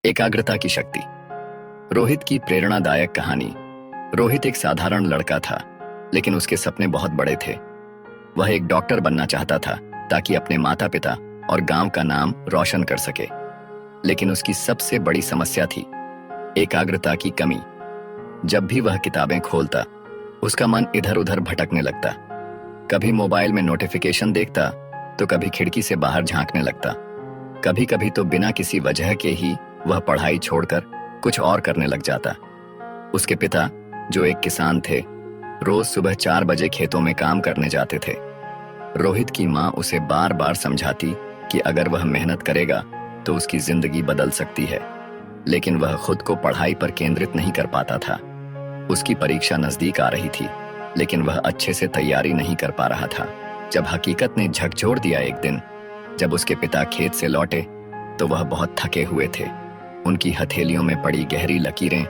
एकाग्रता की शक्ति। रोहित की प्रेरणादायक कहानी। रोहित एक साधारण लड़का था, लेकिन उसके सपने बहुत बड़े थे। वह एक डॉक्टर बनना चाहता था ताकि अपने माता पिता और गांव का नाम रोशन कर सके। लेकिन उसकी सबसे बड़ी समस्या थी एकाग्रता की कमी। जब भी वह किताबें खोलता, उसका मन इधर उधर भटकने लगता। कभी मोबाइल में नोटिफिकेशन देखता, तो कभी खिड़की से बाहर झांकने लगता। कभी कभी तो बिना किसी वजह के ही वह पढ़ाई छोड़कर कुछ और करने लग जाता। उसके पिता, जो एक किसान थे, रोज सुबह 4 बजे खेतों में काम करने जाते थे। रोहित की माँ उसे बार बार समझाती कि अगर वह मेहनत करेगा तो उसकी जिंदगी बदल सकती है, लेकिन वह खुद को पढ़ाई पर केंद्रित नहीं कर पाता था। उसकी परीक्षा नजदीक आ रही थी, लेकिन वह अच्छे से तैयारी नहीं कर पा रहा था। जब हकीकत ने झकझोर दिया एक दिन, जब उसके पिता खेत से लौटे, तो वह बहुत थके हुए थे। उनकी हथेलियों में पड़ी गहरी लकीरें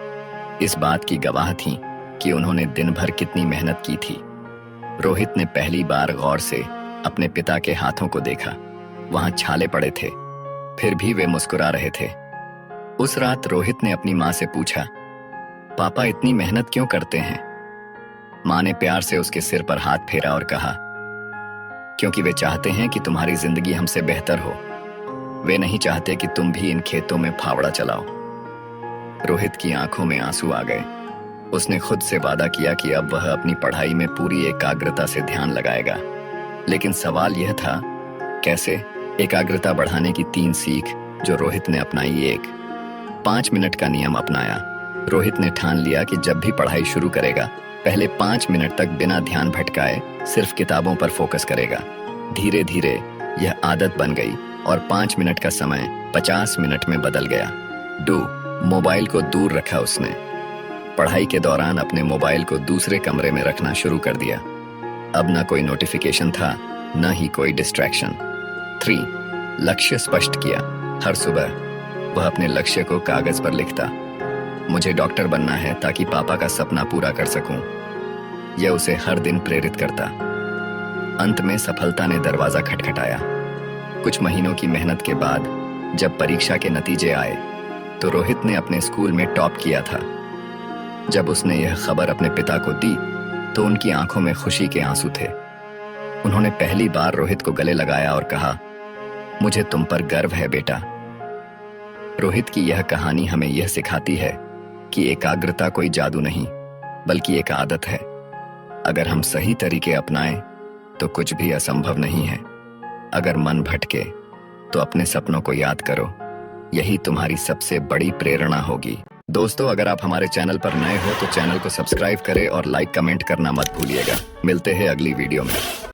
इस बात की गवाह थीं कि उन्होंने दिन भर कितनी मेहनत की थी। रोहित ने पहली बार गौर से अपने पिता के हाथों को देखा। वहां छाले पड़े थे, फिर भी वे मुस्कुरा रहे थे। उस रात रोहित ने अपनी माँ से पूछा, पापा इतनी मेहनत क्यों करते हैं? माँ ने प्यार से उसके सिर पर हाथ फेरा और कहा, क्योंकि वे चाहते हैं कि तुम्हारी जिंदगी हमसे बेहतर हो। वे नहीं चाहते कि तुम भी इन खेतों में फावड़ा चलाओ। रोहित की आंखों में आंसू आ गए। उसने खुद से वादा किया कि अब वह अपनी पढ़ाई में पूरी एकाग्रता से ध्यान लगाएगा। लेकिन सवाल यह था, कैसे? एकाग्रता बढ़ाने की 3 सीख जो रोहित ने अपनाई। 1, 5 मिनट का नियम अपनाया। रोहित ने ठान लिया कि जब भी पढ़ाई शुरू करेगा, पहले 5 मिनट तक बिना ध्यान भटकाए सिर्फ किताबों पर फोकस करेगा। धीरे धीरे यह आदत बन गई और 5 मिनट का समय 50 मिनट में बदल गया। 2, मोबाइल को दूर रखा उसने। पढ़ाई के दौरान अपने मोबाइल को दूसरे कमरे में रखना शुरू कर दिया। अब न कोई नोटिफिकेशन था, न ही कोई डिस्ट्रैक्शन। 3, लक्ष्य स्पष्ट किया। हर सुबह वह अपने लक्ष्य को कागज पर लिखता। मुझे डॉक्टर बनना है ताकि पापा का सपना पूरा कर सकूं। यह उसे हर दिन प्रेरित करता। अंत में सफलता ने दरवाजा खटखटाया। कुछ महीनों की मेहनत के बाद जब परीक्षा के नतीजे आए, तो रोहित ने अपने स्कूल में टॉप किया था। जब उसने यह खबर अपने पिता को दी, तो उनकी आंखों में खुशी के आंसू थे। उन्होंने पहली बार रोहित को गले लगाया और कहा, मुझे तुम पर गर्व है बेटा। रोहित की यह कहानी हमें यह सिखाती है कि एकाग्रता कोई जादू नहीं, बल्कि एक आदत है। अगर हम सही तरीके अपनाएं, तो कुछ भी असंभव नहीं है। अगर मन भटके, तो अपने सपनों को याद करो। यही तुम्हारी सबसे बड़ी प्रेरणा होगी। दोस्तों, अगर आप हमारे चैनल पर नए हो तो चैनल को सब्सक्राइब करें और लाइक कमेंट करना मत भूलिएगा। मिलते हैं अगली वीडियो में।